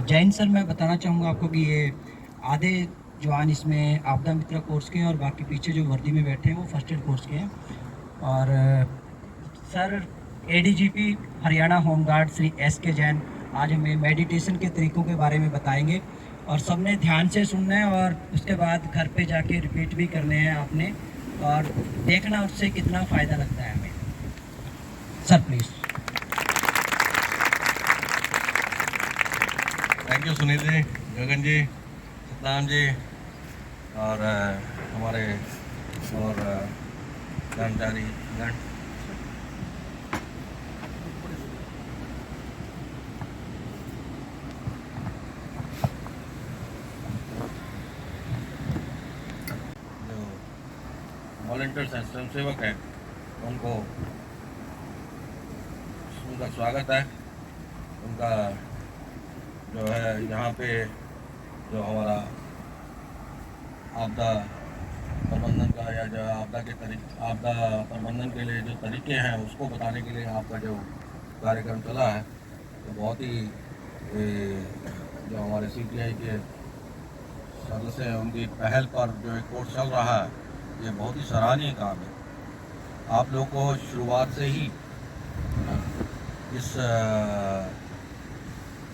Jain sir, मैं बताना चाहूँगा आपको कि ये आधे जवान इसमें आपदा मित्र कोर्स के हैं और बाकी पीछे जो वर्दी में बैठे हैं वो फर्स्ट एड कोर्स के हैं। और sir ADGP Haryana home guard Shri S के जैन आज हमें मेडिटेशन के तरीकों के बारे में बताएंगे और सबने ध्यान से सुनना है और उसके बाद घर पे जाके रिपीट भी करने हैं आपने और देखना उससे कितना फ़ायदा लगता है हमें। Sir please. Thank you Sunil ji, Gagan ji, Satnam ji और हमारे और कर्मचारी गण। जो वॉलंटियर्स हैं, स्वयंसेवक हैं, उनको उनका स्वागत है। उनका जो है यहाँ पे जो हमारा आपदा प्रबंधन का या जो आपदा प्रबंधन के लिए जो तरीके हैं उसको बताने के लिए आपका जो कार्यक्रम चला है, तो बहुत ही जो हमारे सीटीआई के सदस्य हैं उनकी पहल पर जो एक कोर्स चल रहा है, ये बहुत ही सराहनीय काम है। आप लोग को शुरुआत से ही इस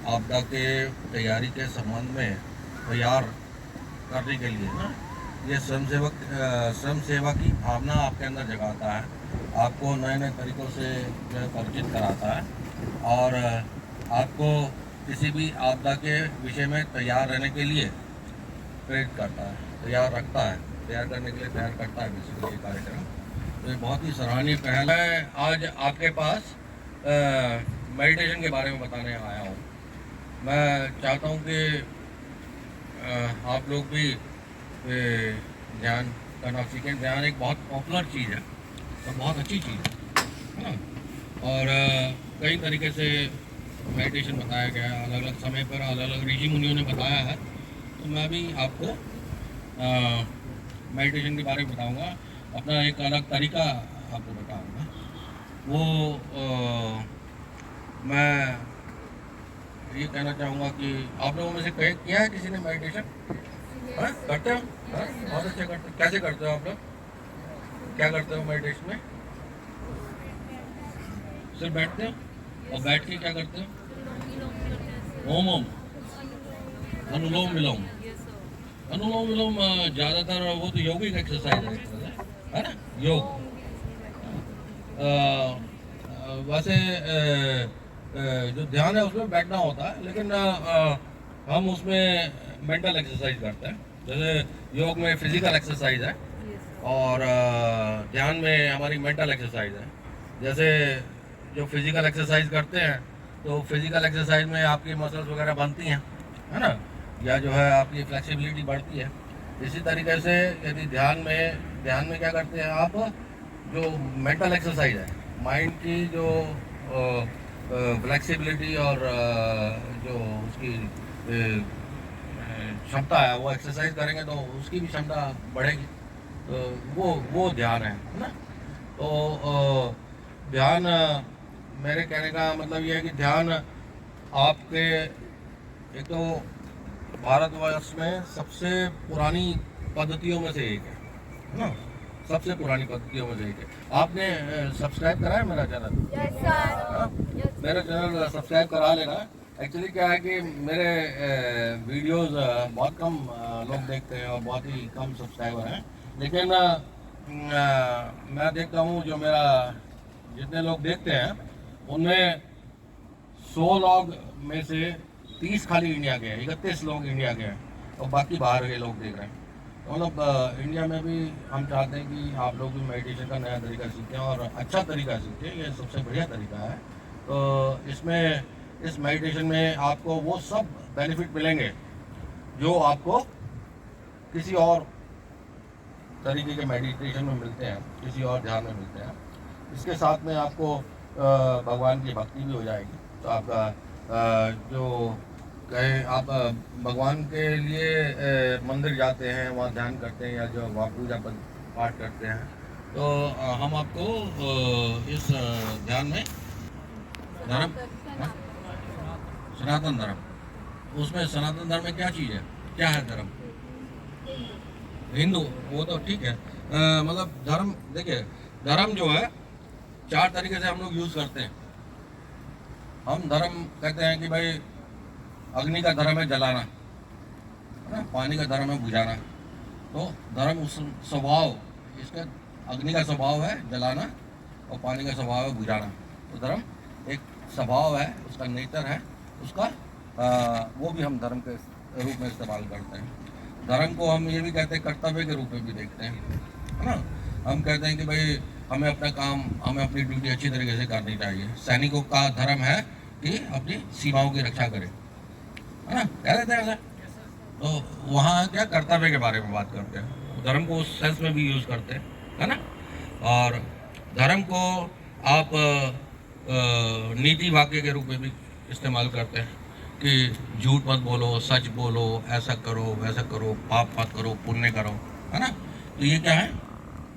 आपदा के तैयारी के संबंध में तैयार करने के लिए ना, ये स्वयं सेवा की भावना आपके अंदर जगाता है, आपको नए नए तरीक़ों से जो है परिचित कराता है और आपको किसी भी आपदा के विषय में तैयार रहने के लिए प्रेरित करता है, तैयार रखता है, तैयार करने के लिए तैयार करता है बेसिकली ये कार्यक्रम। तो ये बहुत ही सराहनीय पहल है। आज आपके पास मेडिटेशन के बारे में बताने आया हूँ। मैं चाहता हूँ कि आप लोग भी ध्यान करना सीखें। ध्यान एक बहुत पॉपुलर चीज़ है और बहुत अच्छी चीज़ है ना। और कई तरीके से मेडिटेशन बताया गया है, अलग अलग समय पर अलग अलग ऋषि मुनियों ने बताया है। तो मैं भी आपको मेडिटेशन के बारे में बताऊंगा, अपना एक अलग तरीका आपको बताऊंगा। वो मैं ये कहना चाहूँगा कि आप लोगों में से किया है किसी ने मेडिटेशन? करते हो? बहुत अच्छा करते हो। कैसे करते हो आप लोग? क्या करते हो मेडिटेशन में? सिर्फ बैठते हो और बैठ के क्या करते हो? ओम ओम, अनुलोम विलोम। अनुलोम विलोम ज़्यादातर वो तो योगिक एक्सरसाइज है ना, योग। वैसे जो ध्यान है उसमें बैठना होता है, लेकिन हम उसमें मेंटल एक्सरसाइज करते हैं। जैसे योग में फिजिकल एक्सरसाइज है और ध्यान में हमारी मेंटल एक्सरसाइज है। जैसे जो फिजिकल एक्सरसाइज करते हैं तो फिजिकल एक्सरसाइज में आपकी मसल्स वगैरह बनती हैं, है ना, या जो है आपकी फ्लेक्सिबिलिटी बढ़ती है। इसी तरीके से यदि ध्यान में क्या करते हैं आप, जो मेंटल एक्सरसाइज है, माइंड की जो फ्लेक्सिबिलिटी और जो उसकी क्षमता है, वो एक्सरसाइज करेंगे तो उसकी भी क्षमता बढ़ेगी। तो वो ध्यान है ना। तो ध्यान, मेरे कहने का मतलब ये है कि ध्यान आपके एक तो भारतवर्ष में सबसे पुरानी पद्धतियों में से एक है ना, सबसे पुरानी पद्धतियों में से एक है। आपने सब्सक्राइब करा है मेरा चैनल? Yes sir. मेरा चैनल सब्सक्राइब करा लेना। एक्चुअली क्या है कि मेरे वीडियोस बहुत कम लोग देखते हैं और बहुत ही कम सब्सक्राइबर हैं, लेकिन मैं देखता हूँ जो मेरा जितने लोग देखते हैं उनमें 100 लोग में से 30 खाली इंडिया के हैं, 31 लोग इंडिया के हैं और बाकी बाहर के लोग देख रहे हैं। तो मतलब इंडिया में भी हम चाहते हैं कि आप लोग भी मेडिटेशन का नया तरीका सीखें और अच्छा तरीका सीखें, ये सबसे बढ़िया तरीका है। तो इसमें इस मेडिटेशन में आपको वो सब बेनिफिट मिलेंगे जो आपको किसी और तरीके के मेडिटेशन में मिलते हैं, किसी और ध्यान में मिलते हैं। इसके साथ में आपको भगवान की भक्ति भी हो जाएगी। तो आपका जो कहे आप भगवान के लिए मंदिर जाते हैं, वहाँ ध्यान करते हैं या जो वहाँ पूजा पाठ करते हैं, तो हम आपको इस ध्यान में धर्म, सनातन धर्म, उसमें सनातन धर्म में क्या चीज़ है, क्या है धर्म? हिंदू, वो तो ठीक है। मतलब धर्म, देखिए धर्म जो है 4 तरीके से हम लोग यूज़ करते हैं। हम धर्म कहते हैं कि भाई अग्नि का धर्म है जलाना, है ना, पानी का धर्म है बुझाना। तो धर्म उस स्वभाव, इसका अग्नि का स्वभाव है जलाना और पानी का स्वभाव है बुझाना। तो धर्म एक स्वभाव है, उसका नेचर है, उसका वो भी हम धर्म के रूप में इस्तेमाल करते हैं। धर्म को हम ये भी कहते हैं कर्तव्य के रूप में भी देखते हैं, है ना। हम कहते हैं कि भाई हमें अपना काम, हमें अपनी ड्यूटी अच्छी तरीके से करनी चाहिए। सैनिकों का धर्म है कि अपनी सीमाओं की रक्षा करें, है ना, कह देते हैं ऐसा। तो वहाँ क्या कर्तव्य के बारे में बात करते हैं, धर्म को उस सेंस में भी यूज़ करते हैं, है ना। और धर्म को आप नीति वाक्य के रूप में भी इस्तेमाल करते हैं कि झूठ मत बोलो, सच बोलो, ऐसा करो, वैसा करो, पाप मत करो, पुण्य करो, है ना। तो ये क्या है,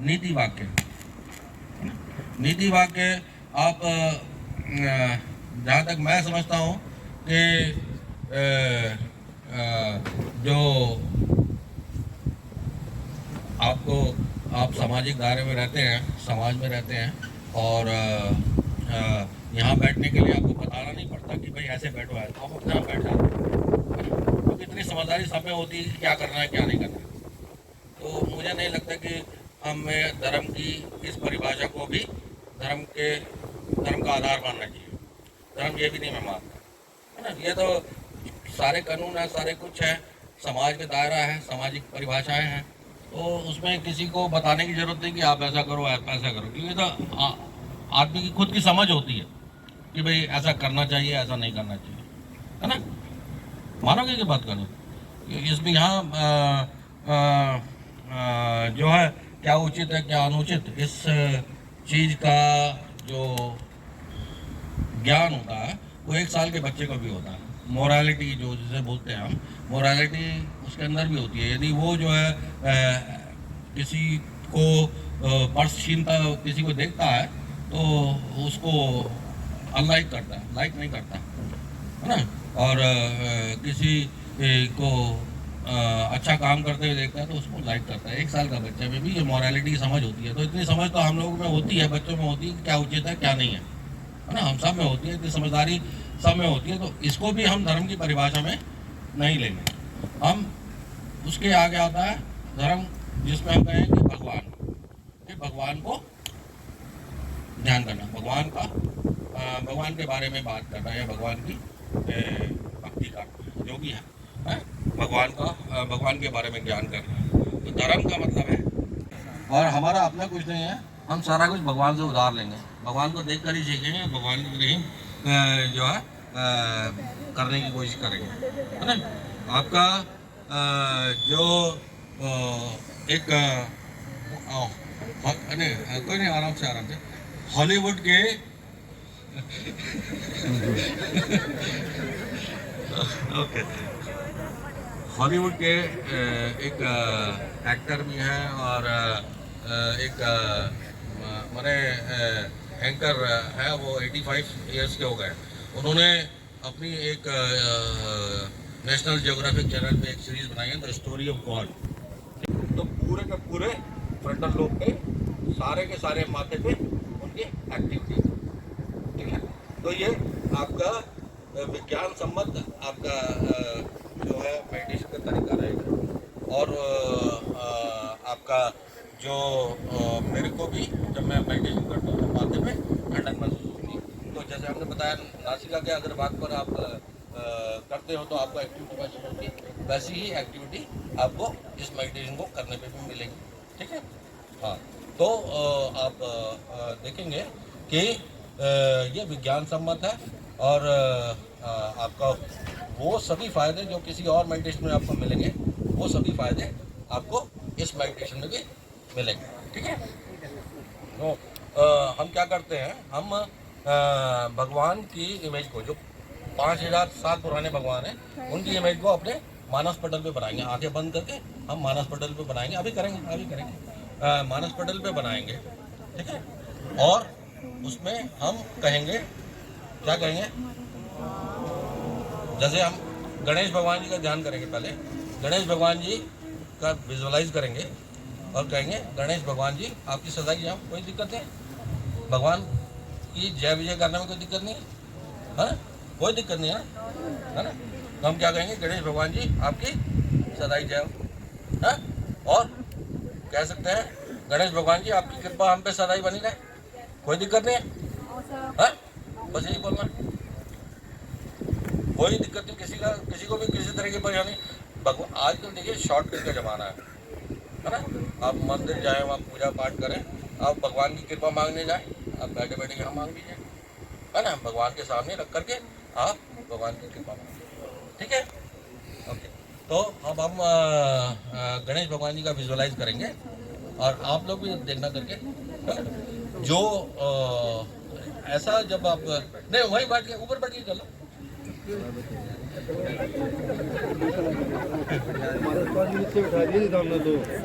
नीति वाक्य, है ना? नीति वाक्य आप जहाँ तक मैं समझता हूँ कि जो आप सामाजिक दायरे में रहते हैं, समाज में रहते हैं, और यहाँ बैठने के लिए आपको बताना नहीं पड़ता कि भाई ऐसे बैठो है, तो आप अपने आप बैठ जाते हैं। तो कितनी समझदारी सब में होती है कि क्या करना है क्या नहीं करना है। तो मुझे नहीं लगता कि हमें धर्म की इस परिभाषा को भी धर्म का आधार मानना चाहिए। धर्म ये भी नहीं मैं मानता, है ना। ये तो सारे कानून है, सारे कुछ है, समाज का दायरा है, सामाजिक परिभाषाएं हैं। तो उसमें किसी को बताने की जरूरत नहीं कि आप ऐसा करो, आप ऐसा करो, क्योंकि तो आदमी की खुद की समझ होती है कि भाई ऐसा करना चाहिए, ऐसा नहीं करना चाहिए, है ना। मानोगे कि बात करो, इसमें यहाँ जो है क्या उचित है क्या अनुचित, इस चीज़ का जो ज्ञान होता है वो 1 साल के बच्चे को भी होता है। मोरालिटी जो जिसे बोलते हैं हम, मोरालिटी उसके अंदर भी होती है। यदि वो जो है किसी को पर्स छीनता किसी को देखता है तो उसको अनलाइक करता है, लाइक नहीं करता, है ना। और किसी को अच्छा काम करते हुए देखता है तो उसको लाइक करता है। 1 साल का बच्चे में भी ये मोरालिटी की समझ होती है। तो इतनी समझ तो हम लोगों में होती है, बच्चों में होती है कि क्या उचित है क्या नहीं है ना। हम सब में होती है, इतनी समझदारी सब में होती है। तो इसको भी हम धर्म की परिभाषा में नहीं लेंगे। हम उसके आगे आता है धर्म, जिसमें हम कहें कि भगवान को ध्यान करना, भगवान के बारे में बात करना, या भगवान की भक्ति करना, जो भी है भगवान के बारे में ज्ञान करना। तो धर्म का मतलब है, और हमारा अपना कुछ नहीं है, हम सारा कुछ भगवान से उधार लेंगे, भगवान को देख कर ही सीखेंगे, भगवान की तरह जो है करने की कोशिश करेंगे, है ना। आपका जो एक कोई नहीं, आराम से हॉलीवुड के ओके, हॉलीवुड के एक एक्टर भी हैं और एक माने एंकर है, वो 85 ईयर्स के हो गए। उन्होंने अपनी एक नेशनल ज्योग्राफिक चैनल पे एक सीरीज बनाई है, द स्टोरी ऑफ गॉड। तो पूरे के पूरे फ्रंटल लोब पे सारे के सारे माथे पे उनकी एक्टिविटी, ठीक है। तो ये आपका विज्ञान सम्मत आपका जो है मेडिटेशन का तरीका रहेगा। और आपका जो मेरे को भी जब मैं मेडिटेशन करता हूँ माथे पे ठंडक महसूस होती है। तो जैसे आपने बताया नासिका के अगर बात पर आप करते हो तो आपको एक्टिविटी महसूस होती है, वैसी ही एक्टिविटी आपको इस मेडिटेशन को करने पे भी मिलेगी, ठीक है। हाँ, तो आप देखेंगे कि ये विज्ञान सम्मत है, और आपका वो सभी फ़ायदे जो किसी और मेडिटेशन में आपको मिलेंगे, वो सभी फ़ायदे आपको इस मेडिटेशन में भी मिलेंगे, ठीक है। तो हम क्या करते हैं, हम भगवान की इमेज को, जो 5000 साल पुराने भगवान हैं, उनकी इमेज को अपने मानस पटल पे बनाएंगे। आंखें बंद करके हम मानस पटल पे बनाएंगे, अभी करेंगे मानस पटल पे बनाएंगे, ठीक है। और उसमें हम कहेंगे, क्या कहेंगे, जैसे हम गणेश भगवान जी का ध्यान करेंगे। पहले गणेश भगवान जी का विजुअलाइज करेंगे और कहेंगे गणेश भगवान जी आपकी सदाई जाओ, कोई दिक्कत नहीं। भगवान की जय विजय करने में कोई दिक्कत नहीं है ना, कोई दिक्कत नहीं है ना। तो हम क्या कहेंगे, गणेश भगवान जी आपकी सदाई जय हो, हाँ? और कह सकते हैं गणेश भगवान जी आपकी कृपा हम पे सदाई बनी रहे, कोई दिक्कत नहीं है, हाँ? बस यही बोलना, कोई दिक्कत नहीं। किसी को भी किसी तरह की परेशानी। भगवान आजकल देखिए शॉर्टकट का जमाना है ना। आप मंदिर जाएं, वहाँ पूजा पाठ करें, आप भगवान की कृपा मांगने जाएं, आप बैठे बैठे यहाँ मांग लीजिए, है ना। भगवान के सामने रख करके आप भगवान की कृपा मांगें, ठीक है। ओके, तो अब हम गणेश भगवान जी का विजुअलाइज करेंगे और आप लोग भी देखना करके, है ना? जो ऐसा जब आप नहीं वहीं बैठ के ऊपर बैठ के कर लो। नीचे बिठा दिए सामने दो।